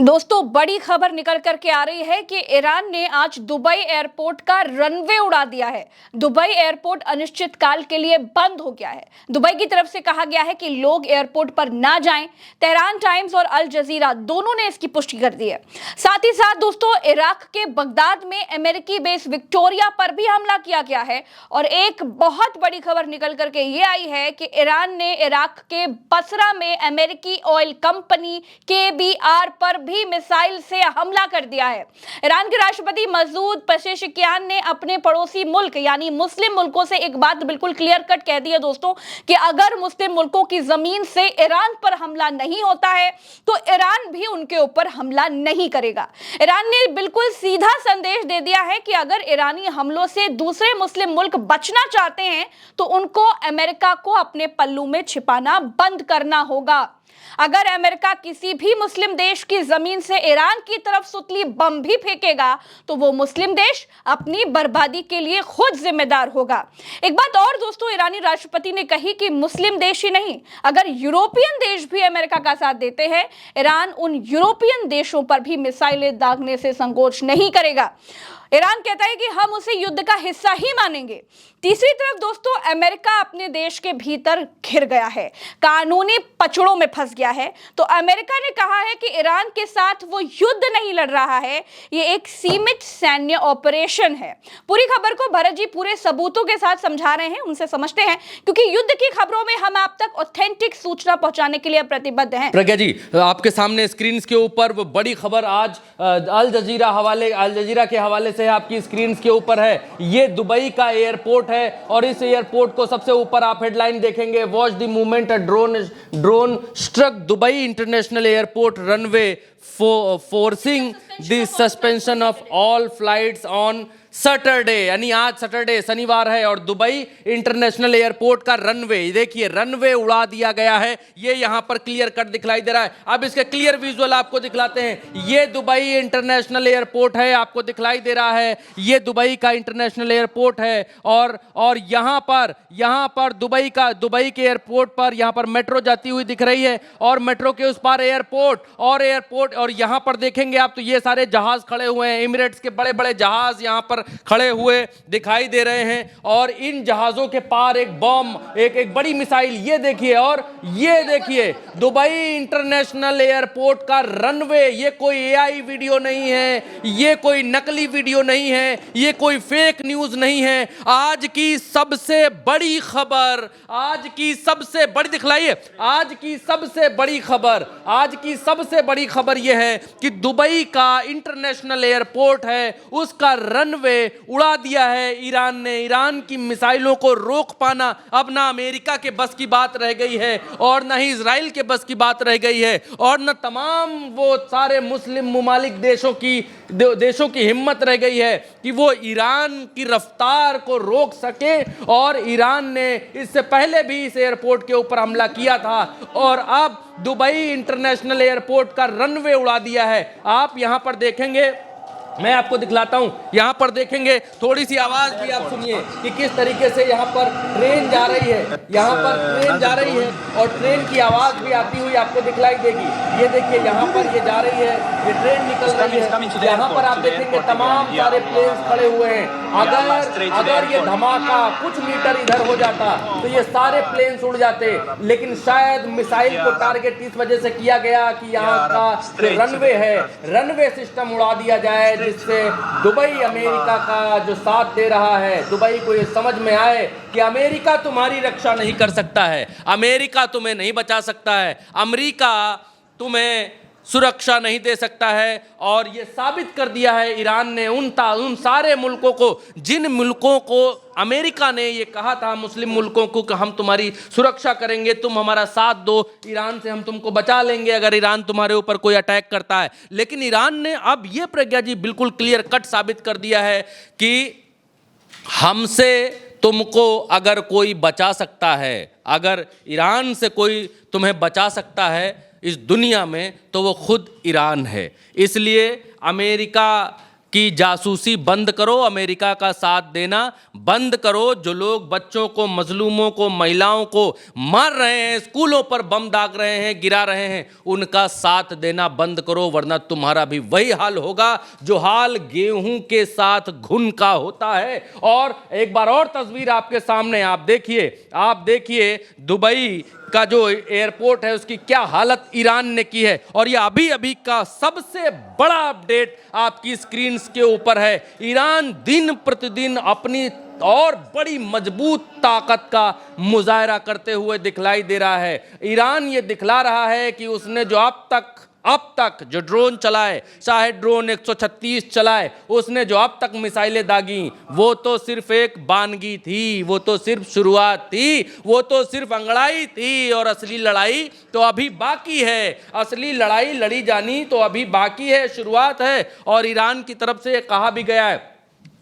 दोस्तों बड़ी खबर निकल करके आ रही है कि ईरान ने आज दुबई एयरपोर्ट का रनवे उड़ा दिया है। दुबई एयरपोर्ट अनिश्चित काल के लिए बंद हो गया है। दुबई की तरफ से कहा गया है कि लोग एयरपोर्ट पर ना जाएं। तेहरान टाइम्स और अल जजीरा दोनों ने इसकी पुष्टि कर दी है। साथ ही साथ दोस्तों इराक के बगदाद में अमेरिकी बेस विक्टोरिया पर भी हमला किया गया है और एक बहुत बड़ी खबर निकल करके ये आई है कि ईरान ने इराक के बसरा में अमेरिकी ऑयल कंपनी KBR पर भी मिसाइल से हमला कर दिया है। ईरान के राष्ट्रपति मसूद पेजेश्कियान ने अपने पड़ोसी मुल्क यानी मुस्लिम मुल्कों से एक बात बिल्कुल क्लियर कट कह दी है दोस्तों कि अगर मुस्लिम मुल्कों की जमीन से ईरान पर हमला नहीं होता है तो ईरान भी उनके ऊपर हमला नहीं करेगा। ईरान ने बिल्कुल सीधा संदेश दे दिया है कि अगर ईरानी हमलों से दूसरे मुस्लिम मुल्क बचना चाहते हैं तो उनको अमेरिका को अपने पल्लू में छिपाना बंद करना होगा। अगर अमेरिका किसी भी मुस्लिम देश की जमीन से ईरान की तरफ सुतली बम भी फेंकेगा तो वो मुस्लिम देश अपनी बर्बादी के लिए खुद जिम्मेदार होगा। एक बात और दोस्तों ईरानी राष्ट्रपति ने कही कि मुस्लिम देश ही नहीं, अगर यूरोपियन देश भी अमेरिका का साथ देते हैं ईरान उन यूरोपियन देशों पर भी मिसाइलें दागने से संकोच नहीं करेगा। ईरान कहता है कि हम उसे युद्ध का हिस्सा ही मानेंगे। तीसरी तरफ दोस्तों अमेरिका अपने देश के भीतर घिर गया है, कानूनी पचड़ों में फंस गया है। तो अमेरिका ने कहा है कि ईरान के साथ वो युद्ध नहीं लड़ रहा है, ये एक सीमित सैन्य ऑपरेशन है। पूरी खबर को भरत जी पूरे सबूतों के साथ समझा रहे हैं, उनसे समझते हैं क्योंकि युद्ध की खबरों में हम आप तक ऑथेंटिक सूचना पहुंचाने के लिए प्रतिबद्ध हैं। प्रज्ञा जी, आपके सामने स्क्रीन के ऊपर वो बड़ी खबर आज अल जजीरा के हवाले से आपकी स्क्रीन के ऊपर है। ये दुबई का एयरपोर्ट है और इस एयरपोर्ट को सबसे ऊपर आप हेडलाइन देखेंगे, watch the movement a drone struck Dubai international airport runway forcing the suspension of all flights on Saturday, यानी आज सैटरडे शनिवार है और दुबई इंटरनेशनल एयरपोर्ट का रनवे, देखिए रनवे उड़ा दिया गया है। ये यहां पर क्लियर कट दिखलाई दे रहा है। अब इसके क्लियर विजुअल आपको दिखलाते हैं। ये दुबई इंटरनेशनल एयरपोर्ट है, आपको दिखलाई दे रहा है। ये दुबई का इंटरनेशनल एयरपोर्ट है और यहां पर दुबई के एयरपोर्ट पर यहां पर मेट्रो जाती हुई दिख रही है और मेट्रो के उस पार एयरपोर्ट और यहां पर देखेंगे आप तो ये सारे जहाज खड़े हुए हैं। एमिरेट्स के बड़े बड़े जहाज यहां पर खड़े हुए दिखाई दे रहे हैं और इन जहाजों के पार एक बम, एक बड़ी मिसाइल, ये देखिए। और ये देखिए दुबई इंटरनेशनल एयरपोर्ट का रनवे। ये कोई AI वीडियो नहीं है, ये कोई नकली वीडियो नहीं है, ये कोई फेक न्यूज नहीं है। आज की सबसे बड़ी खबर, आज की सबसे बड़ी दिखलाइए, आज की सबसे बड़ी खबर यह है कि दुबई का इंटरनेशनल एयरपोर्ट है, उसका रनवे उड़ा दिया है ईरान ने। ईरान की मिसाइलों को रोक पाना अब ना अमेरिका के बस की बात रह गई है और ना ही इजराइल के बस की बात रह गई है और ना तमाम वो सारे मुस्लिम मुमालिक देशों की हिम्मत रह गई है कि वो ईरान की रफ्तार को रोक सके। और ईरान ने इससे पहले भी इस एयरपोर्ट के ऊपर हमला किया था और अब दुबई इंटरनेशनल एयरपोर्ट का रनवे उड़ा दिया है। आप यहां पर देखेंगे, मैं आपको दिखलाता हूं, यहां पर देखेंगे, थोड़ी सी आवाज भी आप सुनिए कि किस तरीके से यहां पर ट्रेन जा रही है। यहां पर ट्रेन जा रही है और ट्रेन की आवाज भी आती हुई आपको दिखलाई देगी। ये देखिए यहां पर ये जा रही है, ये ट्रेन निकल रही है। यहां पर आप देखेंगे तमाम सारे प्लेन्स खड़े हुए हैं। अगर ये धमाका कुछ मीटर इधर हो जाता तो ये सारे प्लेन्स उड़ जाते, लेकिन शायद मिसाइल को टारगेट इस वजह से किया गया कि यहाँ का रनवे है, रनवे सिस्टम उड़ा दिया जाए जिससे दुबई अमेरिका का जो साथ दे रहा है, दुबई को ये समझ में आए कि अमेरिका तुम्हारी रक्षा नहीं कर सकता है, अमेरिका तुम्हें नहीं बचा सकता है, अमेरिका तुम्हें सुरक्षा नहीं दे सकता है। और ये साबित कर दिया है ईरान ने उन सारे मुल्कों को, जिन मुल्कों को अमेरिका ने ये कहा था, मुस्लिम मुल्कों को, कि हम तुम्हारी सुरक्षा करेंगे, तुम हमारा साथ दो, ईरान से हम तुमको बचा लेंगे अगर ईरान तुम्हारे ऊपर कोई अटैक करता है। लेकिन ईरान ने अब ये प्रज्ञा जी बिल्कुल क्लियर कट साबित कर दिया है कि हमसे तुमको अगर कोई बचा सकता है, अगर ईरान से कोई तुम्हें बचा सकता है इस दुनिया में, तो वो खुद ईरान है। इसलिए अमेरिका कि जासूसी बंद करो, अमेरिका का साथ देना बंद करो। जो लोग बच्चों को, मजलूमों को, महिलाओं को मार रहे हैं, स्कूलों पर बम दाग रहे हैं, गिरा रहे हैं, उनका साथ देना बंद करो, वरना तुम्हारा भी वही हाल होगा जो हाल गेहूं के साथ घुन का होता है। और एक बार और तस्वीर आपके सामने, आप देखिए दुबई का जो एयरपोर्ट है उसकी क्या हालत ईरान ने की है। और ये अभी अभी का सबसे बड़ा अपडेट आपकी स्क्रीन के ऊपर है। ईरान दिन प्रतिदिन अपनी और बड़ी मजबूत ताकत का मुजाहरा करते हुए दिखलाई दे रहा है। ईरान ये दिखला रहा है कि उसने जो अब तक जो ड्रोन चलाए, चाहे ड्रोन 136 चलाए, उसने जो अब तक मिसाइलें दागी, वो तो सिर्फ एक बानगी थी, वो तो सिर्फ शुरुआत थी, वो तो सिर्फ अंगड़ाई थी। और असली लड़ाई तो अभी बाकी है, असली लड़ाई लड़ी जानी तो अभी बाकी है, शुरुआत है। और ईरान की तरफ से कहा भी गया है,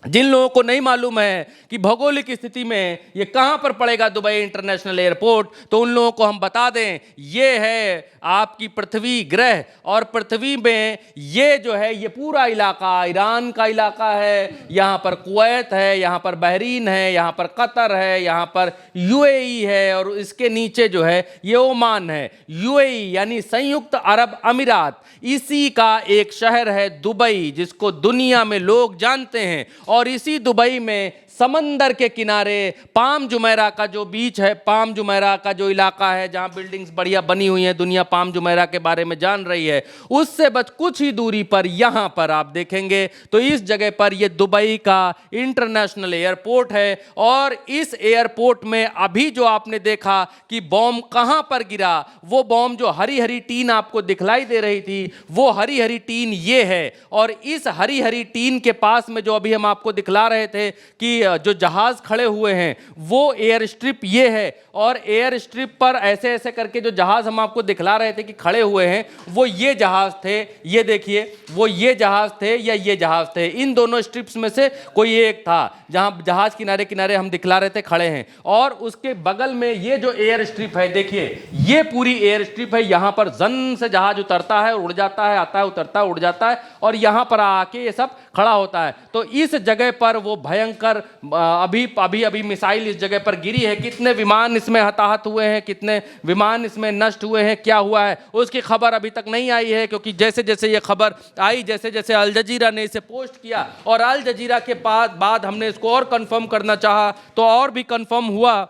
जिन लोगों को नहीं मालूम है कि भौगोलिक स्थिति में ये कहां पर पड़ेगा दुबई इंटरनेशनल एयरपोर्ट, तो उन लोगों को हम बता दें, ये है आपकी पृथ्वी ग्रह। और पृथ्वी में ये जो है, ये पूरा इलाका ईरान का इलाका है। यहाँ पर कुवैत है, यहाँ पर बहरीन है, यहाँ पर कतर है, यहाँ पर यूएई है, और इसके नीचे जो है ये ओमान है। यूएई यानी संयुक्त अरब अमीरात, इसी का एक शहर है दुबई, जिसको दुनिया में लोग जानते हैं। और इसी दुबई में समंदर के किनारे पाम जुमेरा का जो बीच है, पाम जुमेरा का जो इलाका है जहां बिल्डिंग्स बढ़िया बनी हुई हैं, दुनिया पाम जुमेरा के बारे में जान रही है, उससे बस कुछ ही दूरी पर यहां पर आप देखेंगे तो इस जगह पर यह दुबई का इंटरनेशनल एयरपोर्ट है। और इस एयरपोर्ट में अभी जो आपने देखा कि बॉम्ब कहां पर गिरा, वो बॉम्ब जो हरी हरी टीन आपको दिखलाई दे रही थी, वो हरी हरी टीन ये है। और इस हरी हरी टीन के पास में जो अभी हम आपको दिखला रहे थे कि जो जहाज खड़े हुए हैं, वो एयर स्ट्रिप ये है। और एयर स्ट्रिप पर ऐसे ऐसे करके जो जहाज हम आपको दिखला रहे थे कि खड़े हुए हैं, वो ये जहाज थे, ये देखिए, वो ये जहाज थे या ये जहाज थे। इन दोनों स्ट्रिप्स में से कोई एक था जहां जहाज किनारे किनारे हम दिखला रहे थे खड़े हैं। और उसके बगल में ये जो एयर स्ट्रिप है, देखिए ये पूरी एयर स्ट्रिप है। यहां पर जन से जहाज उतरता है, उड़ जाता है, आता है, उतरता है, उड़ जाता है, और यहां पर आके ये सब खड़ा होता है। तो इस जगह पर वो भयंकर अभी मिसाइल इस जगह पर गिरी है। कितने विमान इसमें हताहत हुए हैं, कितने विमान इसमें नष्ट हुए हैं, क्या हुआ है, उसकी खबर अभी तक नहीं आई है। क्योंकि जैसे जैसे ये खबर आई, जैसे जैसे अल जजीरा ने इसे पोस्ट किया, और अल जजीरा के बाद हमने इसको और कंफर्म करना चाहा तो और भी कंफर्म हुआ,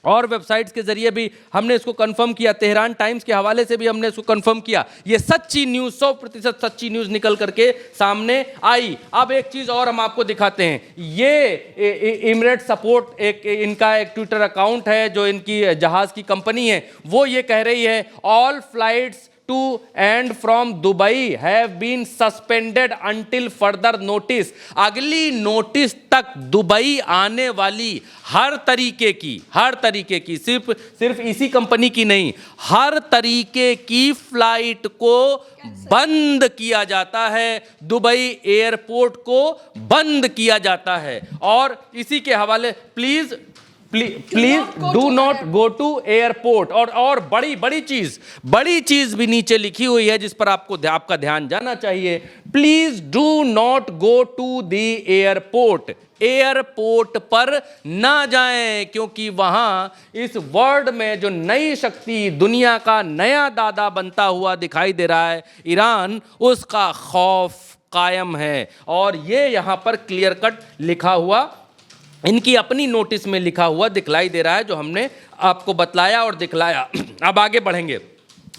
और वेबसाइट्स के जरिए भी हमने इसको कंफर्म किया, तेहरान टाइम्स के हवाले से भी हमने इसको कंफर्म किया। ये सच्ची न्यूज़, 100% सच्ची न्यूज़ निकल करके सामने आई। अब एक चीज़ और हम आपको दिखाते हैं, ये इमरेट सपोर्ट इनका एक ट्विटर अकाउंट है, जो इनकी जहाज़ की कंपनी है, वो ये कह रही है all flights to and from Dubai have been suspended until further notice। अगली नोटिस तक दुबई आने वाली हर तरीके की सिर्फ इसी कंपनी की नहीं, हर तरीके की फ्लाइट को बंद किया जाता है, दुबई एयरपोर्ट को बंद किया जाता है। और इसी के हवाले please do not go to airport. और बड़ी चीज भी नीचे लिखी हुई है जिस पर आपका ध्यान जाना चाहिए। Please do not go to the airport. Airport पर ना जाएं, क्योंकि वहां इस वर्ल्ड में जो नई शक्ति, दुनिया का नया दादा बनता हुआ दिखाई दे रहा है, ईरान, उसका खौफ कायम है। और ये यहां पर क्लियर कट लिखा हुआ, इनकी अपनी नोटिस में लिखा हुआ दिखलाई दे रहा है, जो हमने आपको बतलाया और दिखलाया। अब आगे बढ़ेंगे।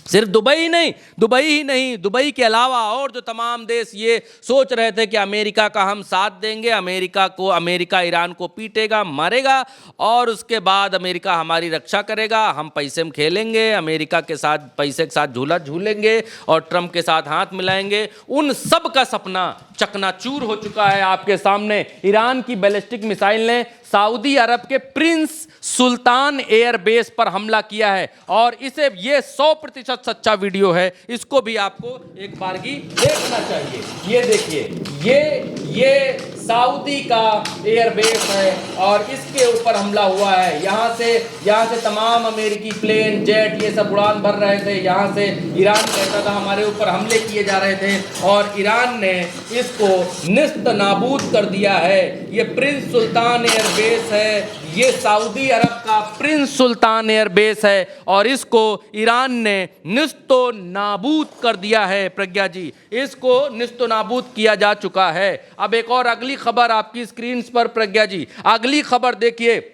सिर्फ दुबई ही नहीं, दुबई के अलावा और जो तमाम देश ये सोच रहे थे कि अमेरिका का हम साथ देंगे, अमेरिका ईरान को पीटेगा, मारेगा, और उसके बाद अमेरिका हमारी रक्षा करेगा, हम पैसे में खेलेंगे, अमेरिका के साथ पैसे के साथ झूला झूलेंगे और ट्रंप के साथ हाथ मिलाएंगे, उन सब का सपना चकनाचूर हो चुका है आपके सामने। ईरान की बैलिस्टिक मिसाइल ने सऊदी अरब के प्रिंस सुल्तान एयरबेस पर हमला किया है, और इसे ये 100% सच्चा वीडियो है, इसको भी आपको एक बारगी देखना चाहिए। ये देखिए, ये सऊदी का एयरबेस है और इसके ऊपर हमला हुआ है। यहाँ से तमाम अमेरिकी प्लेन जेट ये सब उड़ान भर रहे थे। यहाँ से ईरान कहता था हमारे ऊपर हमले किए जा रहे थे और ईरान ने इसको निस्त नाबूद कर दिया है। ये प्रिंस सुल्तान एयरबेस है, ये सऊदी अरब का प्रिंस सुल्तान एयरबेस है और इसको ईरान ने निस्तो नाबूद कर दिया है। प्रज्ञा जी, इसको निस्तो नाबूद किया जा चुका है। अब एक और अगली खबर आपकी स्क्रीन पर प्रज्ञा जी, अगली खबर देखिए।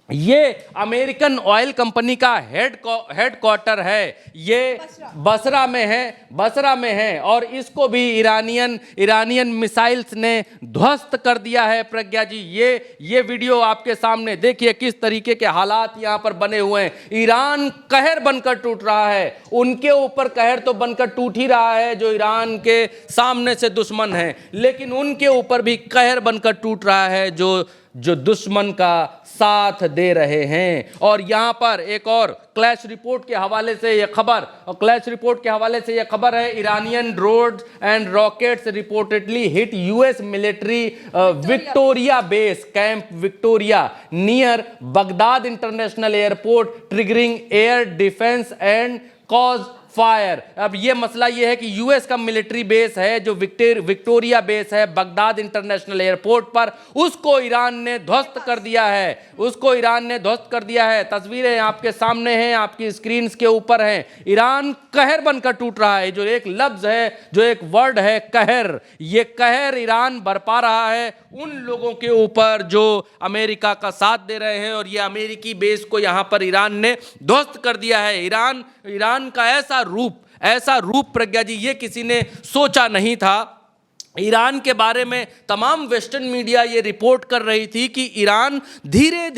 ये अमेरिकन ऑयल कंपनी का हेडक्वार्टर है, ये बसरा में है और इसको भी ईरानियन मिसाइल्स ने ध्वस्त कर दिया है। प्रज्ञा जी, ये वीडियो आपके सामने देखिए किस तरीके के हालात यहाँ पर बने हुए हैं। ईरान कहर बनकर टूट रहा है, उनके ऊपर कहर तो बनकर टूट ही रहा है जो ईरान के सामने से दुश्मन है, लेकिन उनके ऊपर भी कहर बनकर टूट रहा है जो दुश्मन का साथ दे रहे हैं। और यहाँ पर एक और क्लैश रिपोर्ट के हवाले से ये खबर है, Iranian drones and rockets reportedly hit US military Victoria base camp Victoria near Baghdad international airport triggering air defence and cause fire. अब ये मसला ये है कि यूएस का मिलिट्री बेस है जो विक्टोरिया बेस है बगदाद इंटरनेशनल एयरपोर्ट पर, उसको ईरान ने ध्वस्त कर दिया है। तस्वीरें आपके सामने हैं, आपकी स्क्रीन के ऊपर हैं। ईरान कहर बनकर टूट रहा है। जो एक लफ्ज है, जो एक वर्ड है कहर, ये कहर ईरान बरपा रहा है उन लोगों के ऊपर जो अमेरिका का साथ दे रहे हैं और ये अमेरिकी बेस को यहां पर ईरान ने ध्वस्त कर दिया है। ईरान का ऐसा रूप प्रज्ञा जी, ये किसी ने सोचा नहीं था। ईरान के बारे में तमाम वेस्टर्न मीडिया ये रिपोर्ट कर रही थी कि ईरान धीरे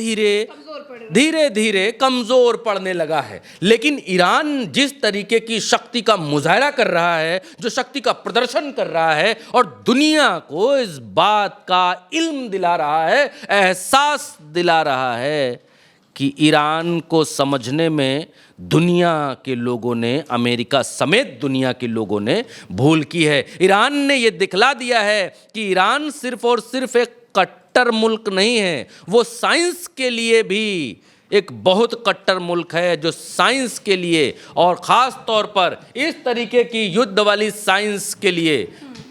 धीरे कमजोर पड़ने लगा है, लेकिन ईरान जिस तरीके की शक्ति का मुजाहरा कर रहा है, जो शक्ति का प्रदर्शन कर रहा है और दुनिया को इस बात का इल्म दिला रहा है, एहसास दिला रहा है कि ईरान को समझने में दुनिया के लोगों ने, अमेरिका समेत दुनिया के लोगों ने भूल की है। ईरान ने यह दिखला दिया है कि ईरान सिर्फ और सिर्फ एक कट्टर मुल्क नहीं है, वो साइंस के लिए भी एक बहुत कट्टर मुल्क है, जो साइंस के लिए और ख़ास तौर पर इस तरीके की युद्ध वाली साइंस के लिए,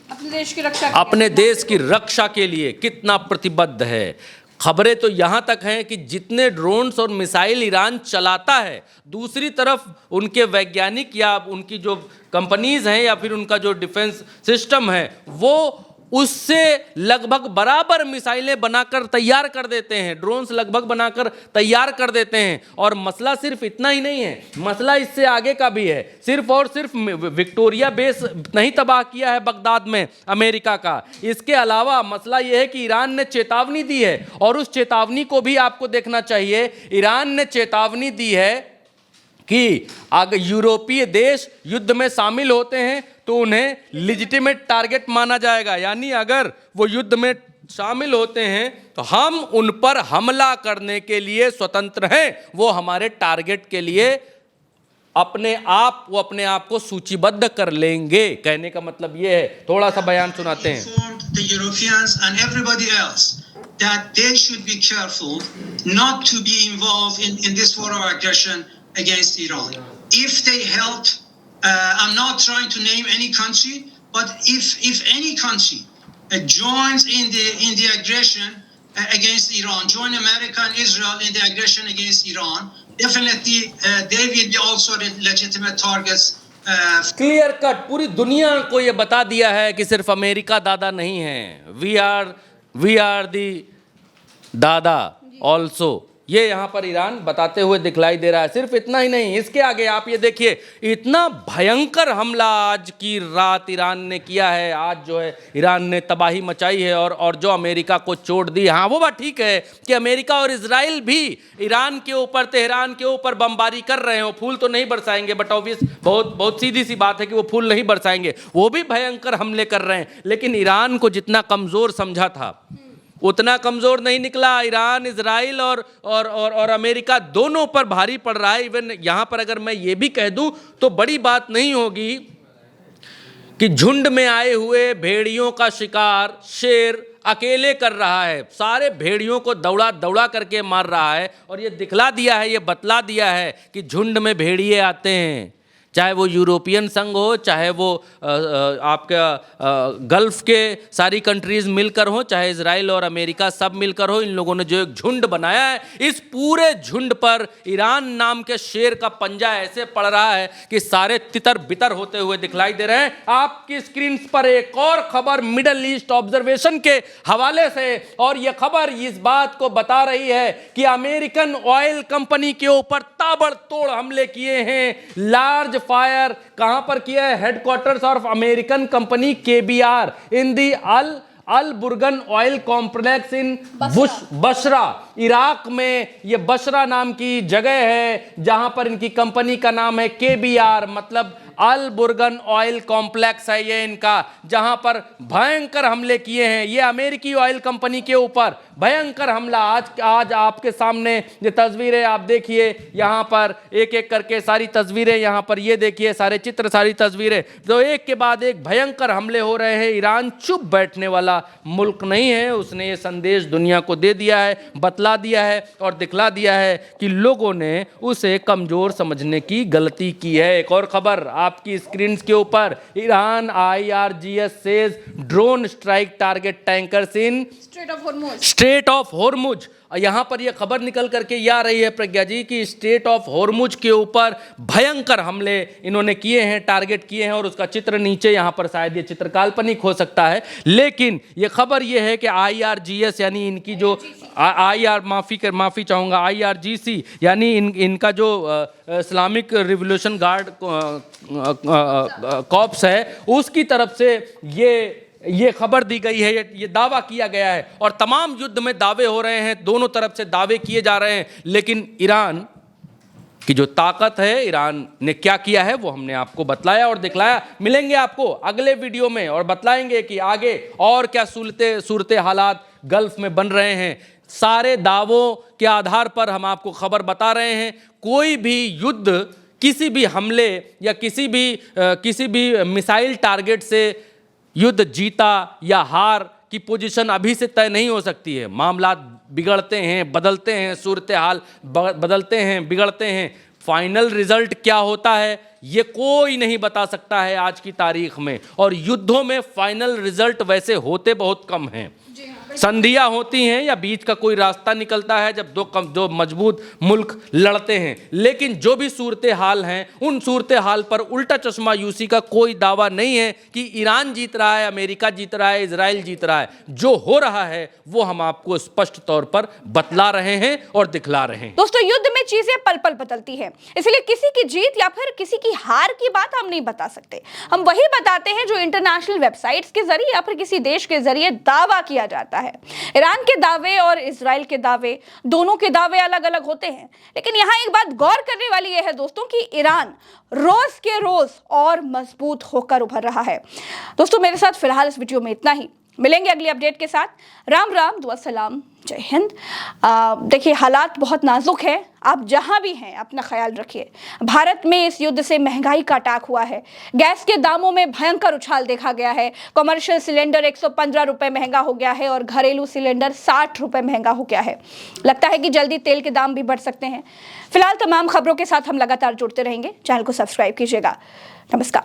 अपने देश की रक्षा के लिए कितना प्रतिबद्ध है। खबरें तो यहाँ तक हैं कि जितने ड्रोन्स और मिसाइल ईरान चलाता है, दूसरी तरफ उनके वैज्ञानिक या उनकी जो कंपनीज हैं या फिर उनका जो डिफेंस सिस्टम है, वो उससे लगभग बराबर मिसाइलें बनाकर तैयार कर देते हैं, ड्रोन्स लगभग बनाकर तैयार कर देते हैं। और मसला सिर्फ इतना ही नहीं है, मसला इससे आगे का भी है। सिर्फ और सिर्फ विक्टोरिया बेस नहीं तबाह किया है बगदाद में अमेरिका का, इसके अलावा मसला यह है कि ईरान ने चेतावनी दी है और उस चेतावनी को भी आपको देखना चाहिए। ईरान ने चेतावनी दी है कि अगर यूरोपीय देश युद्ध में शामिल होते हैं तो उन्हें लिजिटिमेट टारगेट माना जाएगा, यानी अगर वो युद्ध में शामिल होते हैं तो हम उन पर हमला करने के लिए स्वतंत्र हैं, वो हमारे टारगेट के लिए अपने आप को सूचीबद्ध कर लेंगे। कहने का मतलब ये है, थोड़ा सा बयान सुनाते हैं। That they should be careful not to be involved in this war of aggression against Iran. If they help, I'm not trying to name any country, but if any country joins in the aggression against Iran, join America and Israel in the aggression against Iran, definitely they will be also legitimate targets. Clear cut पूरी दुनिया को ये बता दिया है कि सिर्फ America दादा नहीं है, वी आर दी दादा ऑल्सो, ये यहाँ पर ईरान बताते हुए दिखलाई दे रहा है। सिर्फ इतना ही नहीं, इसके आगे आप ये देखिए, इतना भयंकर हमला आज की रात ईरान ने किया है। आज जो है ईरान ने तबाही मचाई है और जो अमेरिका को चोट दी। हाँ, वो बात ठीक है कि अमेरिका और इजराइल भी ईरान के ऊपर, तेहरान के ऊपर बमबारी कर रहे हो, फूल तो नहीं बरसाएंगे, बट ऑब्वियस बहुत सीधी सी बात है कि वो फूल नहीं बरसाएंगे, वो भी भयंकर हमले कर रहे हैं। लेकिन ईरान को जितना कमज़ोर समझा था उतना कमज़ोर नहीं निकला। ईरान, इजराइल और अमेरिका दोनों पर भारी पड़ रहा है। इवन यहाँ पर अगर मैं ये भी कह दूँ तो बड़ी बात नहीं होगी कि झुंड में आए हुए भेड़ियों का शिकार शेर अकेले कर रहा है, सारे भेड़ियों को दौड़ा दौड़ा करके मार रहा है। और ये दिखला दिया है, ये बतला दिया है कि झुंड में भेड़िए आते हैं, चाहे वो यूरोपियन संघ हो, चाहे वो आपका गल्फ के सारी कंट्रीज मिलकर हो, चाहे इजराइल और अमेरिका सब मिलकर हो। इन लोगों ने जो एक झुंड बनाया है, इस पूरे झुंड पर ईरान नाम के शेर का पंजा ऐसे पड़ रहा है कि सारे तितर बितर होते हुए दिखलाई दे रहे हैं। आपकी स्क्रीन पर एक और खबर मिडल ईस्ट ऑब्जर्वेशन के हवाले से, और यह खबर इस बात को बता रही है कि अमेरिकन ऑयल कंपनी के ऊपर ताबड़तोड़ हमले किए हैं। लार्ज फायर कहां पर किया है? Headquarters of American company KBR in the Al Burgan oil complex in Basra, Iraq में। यह बशरा नाम की जगह है जहां पर इनकी कंपनी का नाम है KBR, मतलब अल बुर्गन ऑयल कॉम्प्लेक्स है ये इनका, जहां पर भयंकर हमले किए हैं। ये अमेरिकी ऑयल कंपनी के ऊपर भयंकर हमला। आज आपके सामने ये तस्वीरें आप देखिए, यहां पर एक एक करके सारी तस्वीरें, यहां पर ये देखिए सारे चित्र, सारी तस्वीरें, तो एक के बाद एक भयंकर हमले हो रहे हैं। ईरान चुप बैठने वाला मुल्क नहीं है, उसने ये संदेश दुनिया को दे दिया है, बतला दिया है और दिखला दिया है कि लोगों ने उसे कमजोर समझने की गलती की है। एक और खबर आपकी स्क्रीन के ऊपर, Iran IRGS says drone strike target tankers in straight of Hormuz. यहां पर यह खबर निकल करके ये आ रही है प्रज्ञा जी कि स्ट्रेट ऑफ होर्मुज के ऊपर भयंकर हमले इन्होंने किए हैं, टारगेट किए हैं। और उसका चित्र नीचे, यहां पर शायद ये चित्र काल्पनिक हो सकता है, लेकिन यह खबर यह है कि IRGS यानी इनकी जो माफी चाहूंगा, IRGC यानी इनका जो इस्लामिक रिवोल्यूशन गार्ड कॉर्प्स है, उसकी तरफ से ये खबर दी गई है, ये दावा किया गया है। और तमाम युद्ध में दावे हो रहे हैं, दोनों तरफ से दावे किए जा रहे हैं, लेकिन ईरान की जो ताकत है, ईरान ने क्या किया है वो हमने आपको बतलाया और दिखलाया। मिलेंगे आपको अगले वीडियो में और बतलाएंगे कि आगे और क्या सूरत हालात गल्फ में बन रहे हैं। सारे दावों के आधार पर हम आपको खबर बता रहे हैं। कोई भी युद्ध, किसी भी हमले या किसी भी मिसाइल टारगेट से युद्ध जीता या हार की पोजीशन अभी से तय नहीं हो सकती है। मामला बिगड़ते हैं, बदलते हैं, सूरत हाल बदलते हैं, बिगड़ते हैं। फाइनल रिजल्ट क्या होता है ये कोई नहीं बता सकता है आज की तारीख में। और युद्धों में फाइनल रिजल्ट वैसे होते बहुत कम हैं। संधियां होती हैं या बीच का कोई रास्ता निकलता है जब दो मजबूत मुल्क लड़ते हैं, लेकिन जो भी सूरत हाल हैं, उन सूरत हाल पर उल्टा चश्मा यूसी का कोई दावा नहीं है कि ईरान जीत रहा है, अमेरिका जीत रहा है, इजराइल जीत रहा है। जो हो रहा है वो हम आपको स्पष्ट तौर पर बतला रहे हैं और दिखला रहे हैं। दोस्तों, युद्ध में चीजें पल पल बदलती हैं, इसलिए किसी की जीत या फिर किसी की हार की बात हम नहीं बता सकते। हम वही बताते हैं जो इंटरनेशनल वेबसाइट्स के जरिए या फिर किसी देश के जरिए दावा किया जाता है। ईरान के दावे और इजराइल के दावे, दोनों के दावे अलग अलग होते हैं, लेकिन यहां एक बात गौर करने वाली यह है दोस्तों कि ईरान रोज के रोज और मजबूत होकर उभर रहा है। दोस्तों, मेरे साथ फिलहाल इस वीडियो में इतना ही। मिलेंगे अगली अपडेट के साथ। राम राम, दुआ सलाम, जय हिंद। देखिए, हालात बहुत नाजुक है, आप जहां भी हैं अपना ख्याल रखिए। भारत में इस युद्ध से महंगाई का अटैक हुआ है, गैस के दामों में भयंकर उछाल देखा गया है। कमर्शियल सिलेंडर 115 रुपए महंगा हो गया है और घरेलू सिलेंडर 60 रुपए महंगा हो गया है। लगता है कि जल्दी तेल के दाम भी बढ़ सकते हैं। फिलहाल तमाम खबरों के साथ हम लगातार जुड़ते रहेंगे। चैनल को सब्सक्राइब कीजिएगा। नमस्कार।